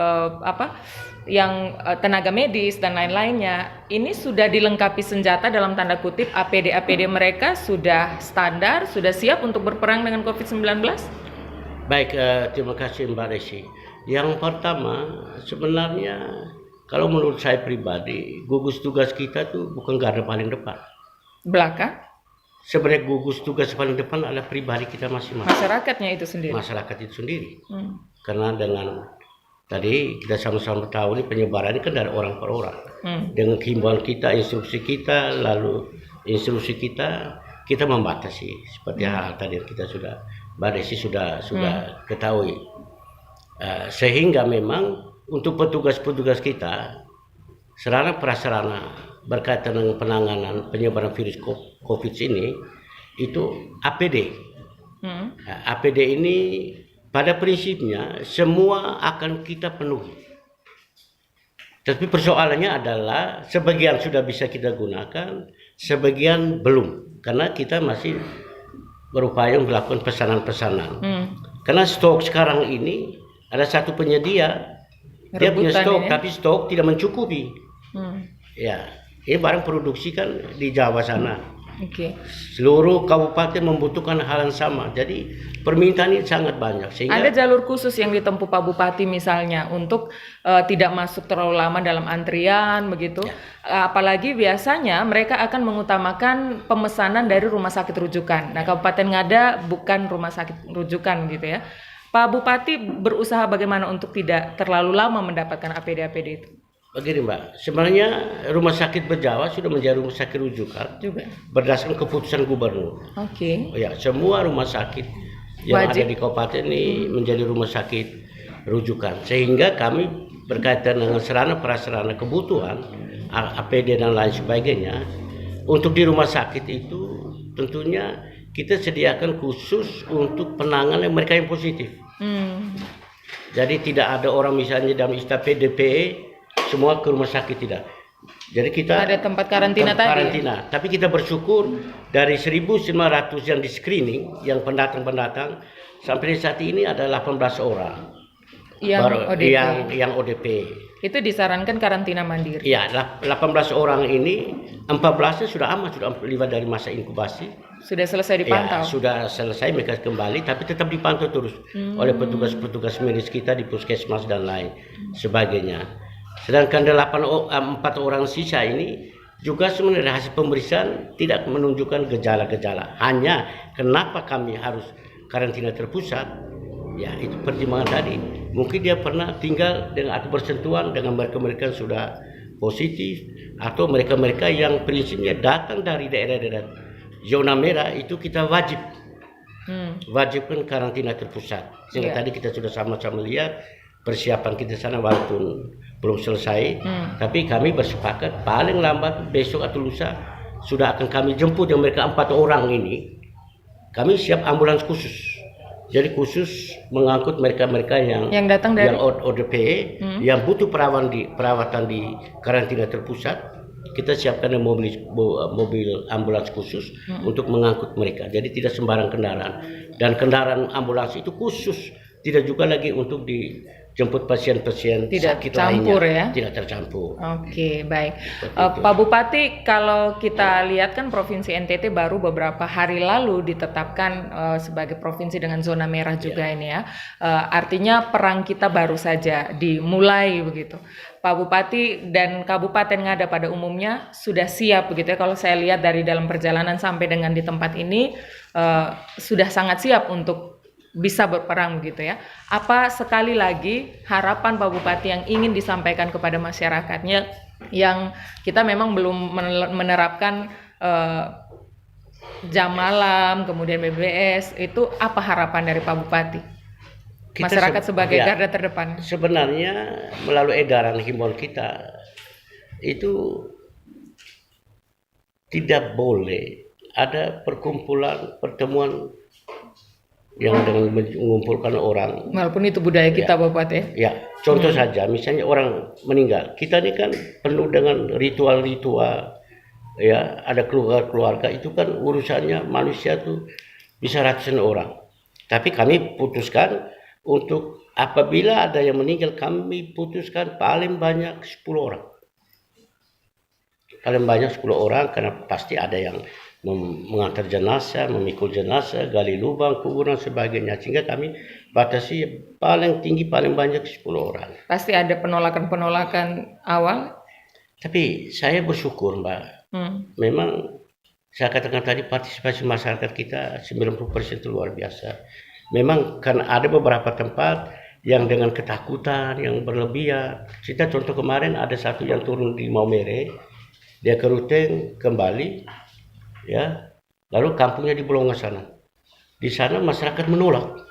A: yang tenaga medis dan lain-lainnya, ini sudah dilengkapi senjata dalam tanda kutip. APD mereka sudah standar, sudah siap untuk berperang dengan COVID-19?
B: Baik, terima kasih Mbak Desi. Yang pertama, sebenarnya kalau menurut saya pribadi, gugus tugas kita tuh bukan garda paling depan.
A: Belakang?
B: Sebenarnya gugus tugas paling depan adalah pribadi kita masing-masing.
A: Masyarakatnya itu sendiri.
B: Masyarakat itu sendiri. Karena dengan tadi kita sama-sama tahu ini penyebaran ini kan dari orang per orang. Dengan himbauan kita, instruksi kita, lalu instruksi kita membatasi seperti hal tadi yang kita sudah Mbak Desi sudah ketahui. Sehingga memang untuk petugas-petugas kita, sarana prasarana berkaitan dengan penanganan penyebaran virus COVID ini itu APD. APD ini pada prinsipnya semua akan kita penuhi. Tapi persoalannya adalah sebagian sudah bisa kita gunakan, sebagian belum. Karena kita masih berupaya melakukan pesanan-pesanan. Karena stok sekarang ini ada satu penyedia, dia punya stok, tapi stok tidak mencukupi. Ya, ini barang produksi kan di Jawa sana. Seluruh kabupaten membutuhkan hal yang sama. Jadi permintaan ini sangat banyak. Sehingga
A: ada jalur khusus yang ditempuh Pak Bupati misalnya untuk tidak masuk terlalu lama dalam antrian begitu. Apalagi biasanya mereka akan mengutamakan pemesanan dari rumah sakit rujukan. Nah, Kabupaten Ngada bukan rumah sakit rujukan gitu ya. Pak Bupati berusaha bagaimana untuk tidak terlalu lama mendapatkan APD itu?
B: Begini Mbak, sebenarnya rumah sakit Bejawa sudah menjadi rumah sakit rujukan juga berdasarkan keputusan gubernur. Ya, semua rumah sakit yang ada di kabupaten ini menjadi rumah sakit rujukan, sehingga kami berkaitan dengan sarana prasarana kebutuhan APD dan lain sebagainya untuk di rumah sakit itu tentunya kita sediakan khusus untuk penanganan mereka yang positif. Jadi tidak ada orang misalnya dalam istilah PDP semua ke rumah sakit, tidak. Jadi kita
A: ada tempat karantina tadi.
B: Tapi kita bersyukur dari 1.900 yang di screening, yang pendatang sampai saat ini ada 18 orang yang ODP.
A: Itu disarankan karantina mandiri.
B: Iya, 18 orang ini 14-nya sudah aman, sudah lewat dari masa inkubasi.
A: Sudah selesai dipantau.
B: Ya, sudah selesai, mereka kembali, tapi tetap dipantau terus oleh petugas-petugas medis kita di puskesmas dan lain sebagainya. Sedangkan 4 orang sisa ini juga sebenarnya hasil pemeriksaan tidak menunjukkan gejala-gejala. Hanya kenapa kami harus karantina terpusat, ya itu pertimbangan tadi. Mungkin dia pernah tinggal dengan atau bersentuhan dengan mereka-mereka yang sudah positif, atau mereka-mereka yang prinsipnya datang dari daerah-daerah zona merah, itu kita wajibkan karantina terpusat. Sehingga tadi kita sudah sama-sama lihat persiapan kita sana walaupun belum selesai, tapi kami bersepakat paling lambat besok atau lusa sudah akan kami jemput yang mereka 4 orang ini. Kami siap ambulans khusus, jadi khusus mengangkut mereka-mereka yang datang dari yang ODP, yang butuh perawatan di karantina terpusat. Kita siapkan mobil ambulans khusus untuk mengangkut mereka. Jadi tidak sembarang kendaraan, dan kendaraan ambulans itu khusus, tidak juga lagi untuk jemput pasien-pasien
A: Tidak
B: sakit
A: campur
B: lainnya.
A: ya?
B: Tidak tercampur.
A: Oke, baik.
B: Seperti itu.
A: Pak Bupati, kalau kita lihat kan Provinsi NTT baru beberapa hari lalu ditetapkan sebagai provinsi dengan zona merah juga ini ya. Artinya perang kita baru saja dimulai begitu. Pak Bupati dan Kabupaten Ngada pada umumnya sudah siap begitu ya. Kalau saya lihat dari dalam perjalanan sampai dengan di tempat ini sudah sangat siap untuk bisa berperang begitu ya. Apa sekali lagi harapan Pak Bupati yang ingin disampaikan kepada masyarakatnya yang kita memang belum menerapkan jam malam, kemudian BBS, itu apa harapan dari Pak Bupati? Masyarakat sebagai garda terdepan.
B: Sebenarnya melalui edaran himbauan kita itu tidak boleh ada pertemuan yang dengan mengumpulkan orang.
A: Walaupun itu budaya kita, Bapak ya.
B: Ya, contoh saja, misalnya orang meninggal, kita ini kan penuh dengan ritual-ritual. Ya, ada keluarga-keluarga itu kan urusannya manusia tuh bisa ratusan orang. Tapi kami putuskan untuk apabila ada yang meninggal, kami putuskan paling banyak 10 orang. Paling banyak 10 orang karena pasti ada yang mengantar jenazah, memikul jenazah, gali lubang, kubur dan sebagainya. Sehingga kami batasi paling tinggi paling banyak 10 orang.
A: Pasti ada penolakan-penolakan awal.
B: Tapi saya bersyukur, Mbak. Memang saya katakan tadi partisipasi masyarakat kita 90% itu luar biasa. Memang kan ada beberapa tempat yang dengan ketakutan, yang berlebihan. Kita contoh kemarin ada satu yang turun di Maumere, dia ke Ruteng kembali, ya, lalu kampungnya di Bolonga sana. Di sana masyarakat menolak.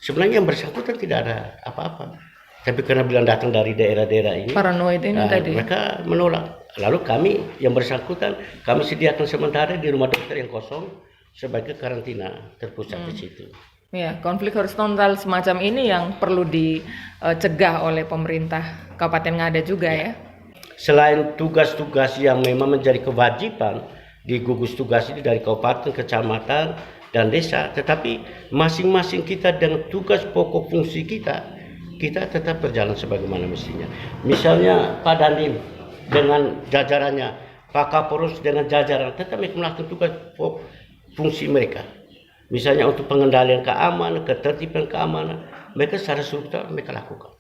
B: Sebenarnya yang bersangkutan tidak ada apa-apa, tapi karena bilang datang dari daerah-daerah ini,
A: paranoid ini tadi,
B: mereka menolak. Lalu kami yang bersangkutan kami sediakan sementara di rumah dokter yang kosong sebagai karantina terpusat di situ.
A: Ya, konflik horizontal semacam ini yang perlu dicegah oleh pemerintah Kabupaten Ngada juga ya.
B: Selain tugas-tugas yang memang menjadi kewajiban di gugus tugas ini dari kabupaten, kecamatan, dan desa, tetapi masing-masing kita dengan tugas pokok fungsi kita tetap berjalan sebagaimana mestinya. Misalnya Pak Dandim dengan jajarannya, Pak Kapolres dengan jajaran tetap melakukan tugas pokok fungsi mereka. Misalnya untuk pengendalian keamanan, ketertiban keamanan, mereka secara struktural mereka lakukan.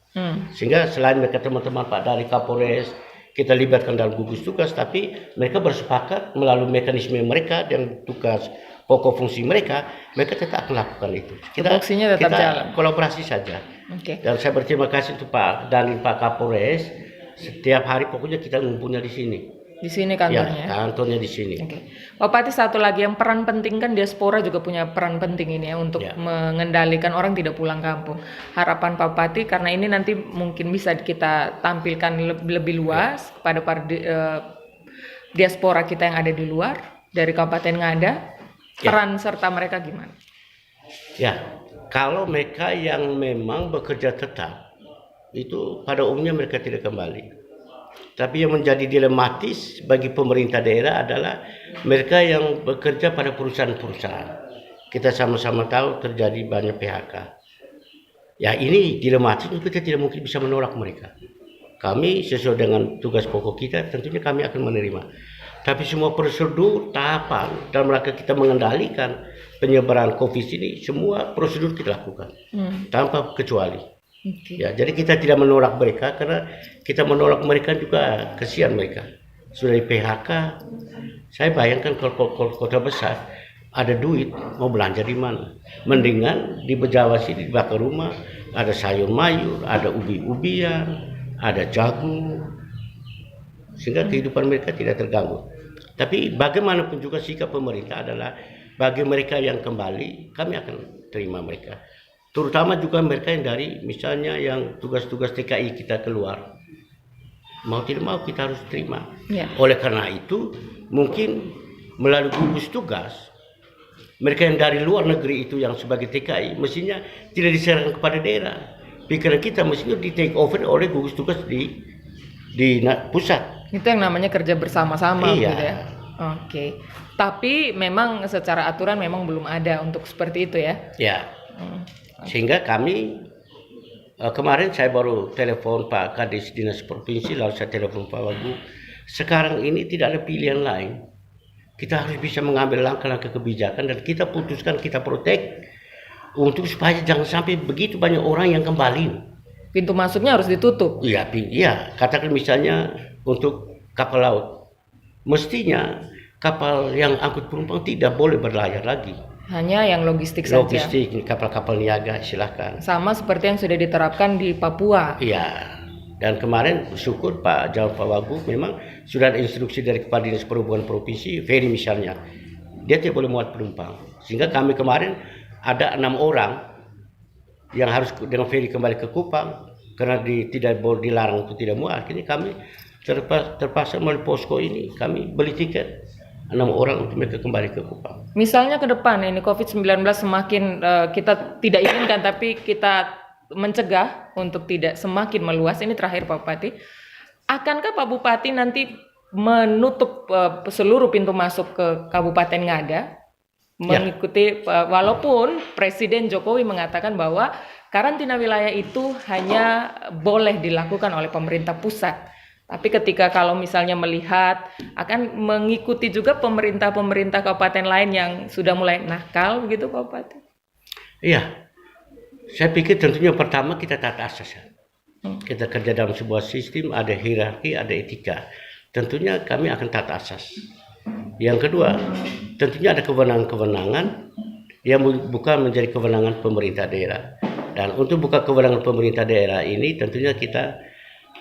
B: Sehingga selain mereka teman-teman Pak dari Kapolres, kita libatkan dalam gugus tugas, tapi mereka bersepakat melalui mekanisme mereka dan tugas pokok fungsi mereka tetap melakukan itu. Kita
A: jalan.
B: Kolaborasi saja. Dan saya berterima kasih untuk Pak dan Pak Kapolres. Setiap hari pokoknya kita ngumpulnya di sini.
A: Di sini kantornya.
B: Ya, kantornya di sini.
A: Pak Bupati, satu lagi yang peran penting kan diaspora juga punya peran penting ini ya untuk mengendalikan orang tidak pulang kampung. Harapan Pak Bupati karena ini nanti mungkin bisa kita tampilkan lebih luas kepada para diaspora kita yang ada di luar dari Kabupaten Ngada, peran serta mereka gimana? Ya,
B: kalau mereka yang memang bekerja tetap itu pada umumnya mereka tidak kembali. Tapi yang menjadi dilematis bagi pemerintah daerah adalah mereka yang bekerja pada perusahaan-perusahaan. Kita sama-sama tahu terjadi banyak PHK. Ya ini dilematis, kita tidak mungkin bisa menolak mereka. Kami sesuai dengan tugas pokok kita tentunya kami akan menerima. Tapi semua prosedur, tahapan dalam rangka kita mengendalikan penyebaran COVID ini, semua prosedur kita lakukan tanpa kecuali. Ya, jadi kita tidak menolak mereka karena kita menolak mereka juga kesian mereka. Sudah di PHK, saya bayangkan kalau kota besar ada duit mau belanja di mana? Mendingan di Bejawa sini di belakang rumah ada sayur mayur, ada ubi-ubian, ada jagung, sehingga kehidupan mereka tidak terganggu. Tapi bagaimanapun juga sikap pemerintah adalah bagi mereka yang kembali kami akan terima mereka. Terutama juga mereka yang dari misalnya yang tugas-tugas TKI kita keluar. Mau tidak mau kita harus terima. Oleh karena itu mungkin melalui gugus tugas mereka yang dari luar negeri itu yang sebagai TKI mestinya tidak diserahkan kepada daerah. Pikiran kita mestinya di take over oleh gugus tugas di pusat. Itu
A: yang namanya kerja bersama-sama gitu ya. Tapi memang secara aturan memang belum ada untuk seperti itu ya.
B: Ya. Sehingga kami kemarin saya baru telepon Pak Kadis Dinas Provinsi, lalu saya telepon Pak Wagub. Sekarang ini tidak ada pilihan lain. Kita harus bisa mengambil langkah-langkah kebijakan dan kita putuskan, kita protek untuk supaya jangan sampai begitu banyak orang yang kembali.
A: Pintu masuknya harus ditutup.
B: Iya, katakan misalnya untuk kapal laut. Mestinya kapal yang angkut penumpang tidak boleh berlayar lagi.
A: Hanya yang logistik saja.
B: Logistik, kapal-kapal niaga silakan.
A: Sama seperti yang sudah diterapkan di Papua.
B: Iya. Dan kemarin syukur Pak Wagub memang sudah ada instruksi dari Kepala Dinas Perhubungan Provinsi, ferry misalnya. Dia tidak boleh muat penumpang. Sehingga kami kemarin ada 6 orang yang harus dengan ferry kembali ke Kupang karena tidak boleh dilarang untuk tidak muat. Akhirnya kami terpaksa melalui posko ini kami beli tiket 6 orang untuk mereka kembali ke Kupang.
A: Misalnya ke depan ini COVID-19 semakin kita tidak inginkan tapi kita mencegah untuk tidak semakin meluas. Ini terakhir Pak Bupati, akankah Pak Bupati nanti menutup seluruh pintu masuk ke Kabupaten Ngada? Mengikuti walaupun Presiden Jokowi mengatakan bahwa karantina wilayah itu hanya boleh dilakukan oleh pemerintah pusat. Tapi ketika kalau misalnya melihat akan mengikuti juga pemerintah kabupaten lain yang sudah mulai nakal begitu Pak Bupati.
B: Iya. Saya pikir tentunya pertama kita tata asas. Kita kerja dalam sebuah sistem, ada hierarki, ada etika. Tentunya kami akan tata asas. Yang kedua, tentunya ada kewenangan-kewenangan yang bukan menjadi kewenangan pemerintah daerah. Dan untuk buka kewenangan pemerintah daerah ini tentunya kita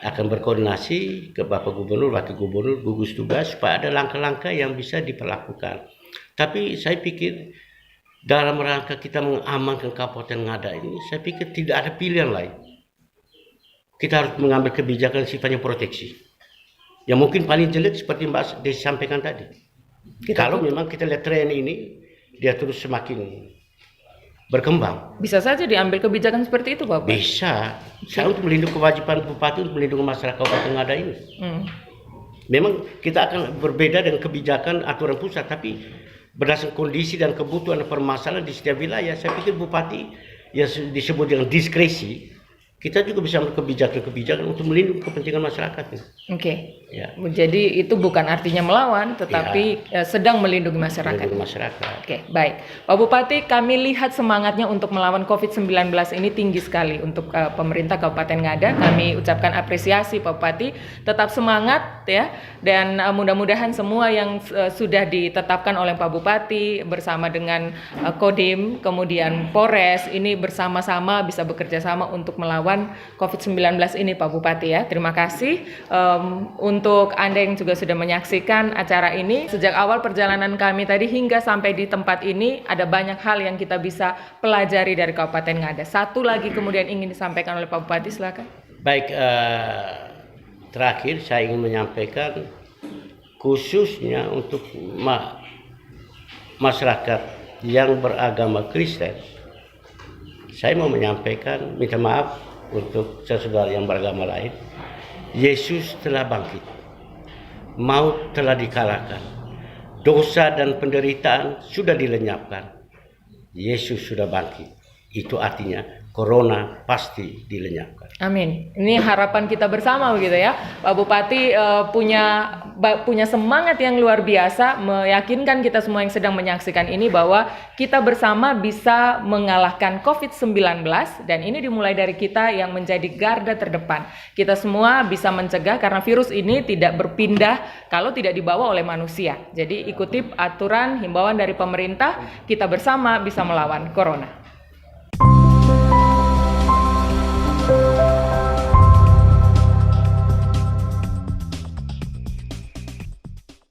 B: akan berkoordinasi ke Bapak Gubernur, Wakil Gubernur, gugus tugas supaya ada langkah-langkah yang bisa diperlakukan. Tapi saya pikir dalam rangka kita mengamankan Kabupaten Ngada ini, saya pikir tidak ada pilihan lain. Kita harus mengambil kebijakan sifatnya proteksi. Yang mungkin paling jelek seperti Mbak Desi sampaikan tadi. Kalau memang kita lihat tren ini, dia terus semakin berkembang.
A: Bisa saja diambil kebijakan seperti itu, Bapak?
B: Bisa. Saya untuk melindungi kewajiban Bupati untuk melindungi masyarakat Kabupaten Ngada ini. Memang kita akan berbeda dengan kebijakan aturan pusat, tapi berdasarkan kondisi dan kebutuhan dan permasalahan di setiap wilayah, saya pikir Bupati yang disebut dengan diskresi, kita juga bisa ambil kebijakan-kebijakan untuk melindungi kepentingan masyarakat.
A: Oke.
B: Ya.
A: Jadi itu bukan artinya melawan, tetapi sedang melindungi masyarakat.
B: Melindungi masyarakat.
A: Oke, baik. Pak Bupati, kami lihat semangatnya untuk melawan COVID-19 ini tinggi sekali untuk pemerintah Kabupaten Ngada. Kami ucapkan apresiasi Pak Bupati. Tetap semangat ya. Dan mudah-mudahan semua yang sudah ditetapkan oleh Pak Bupati bersama dengan Kodim, kemudian Polres, ini bersama-sama bisa bekerja sama untuk melawan COVID-19 ini Pak Bupati ya. Terima kasih untuk Anda yang juga sudah menyaksikan acara ini. Sejak awal perjalanan kami tadi hingga sampai di tempat ini ada banyak hal yang kita bisa pelajari dari Kabupaten Ngada. Satu lagi kemudian ingin disampaikan oleh Pak Bupati, silakan.
B: Baik, terakhir saya ingin menyampaikan khususnya untuk masyarakat yang beragama Kristen. Saya mau menyampaikan, minta maaf untuk saudara yang beragama lain. Yesus telah bangkit. Maut telah dikalahkan. Dosa dan penderitaan sudah dilenyapkan. Yesus sudah bangkit. Itu artinya corona pasti dilenyapkan.
A: Amin. Ini harapan kita bersama begitu ya. Pak Bupati punya semangat yang luar biasa meyakinkan kita semua yang sedang menyaksikan ini bahwa kita bersama bisa mengalahkan COVID-19 dan ini dimulai dari kita yang menjadi garda terdepan. Kita semua bisa mencegah karena virus ini tidak berpindah kalau tidak dibawa oleh manusia. Jadi ikuti aturan himbauan dari pemerintah, kita bersama bisa melawan corona.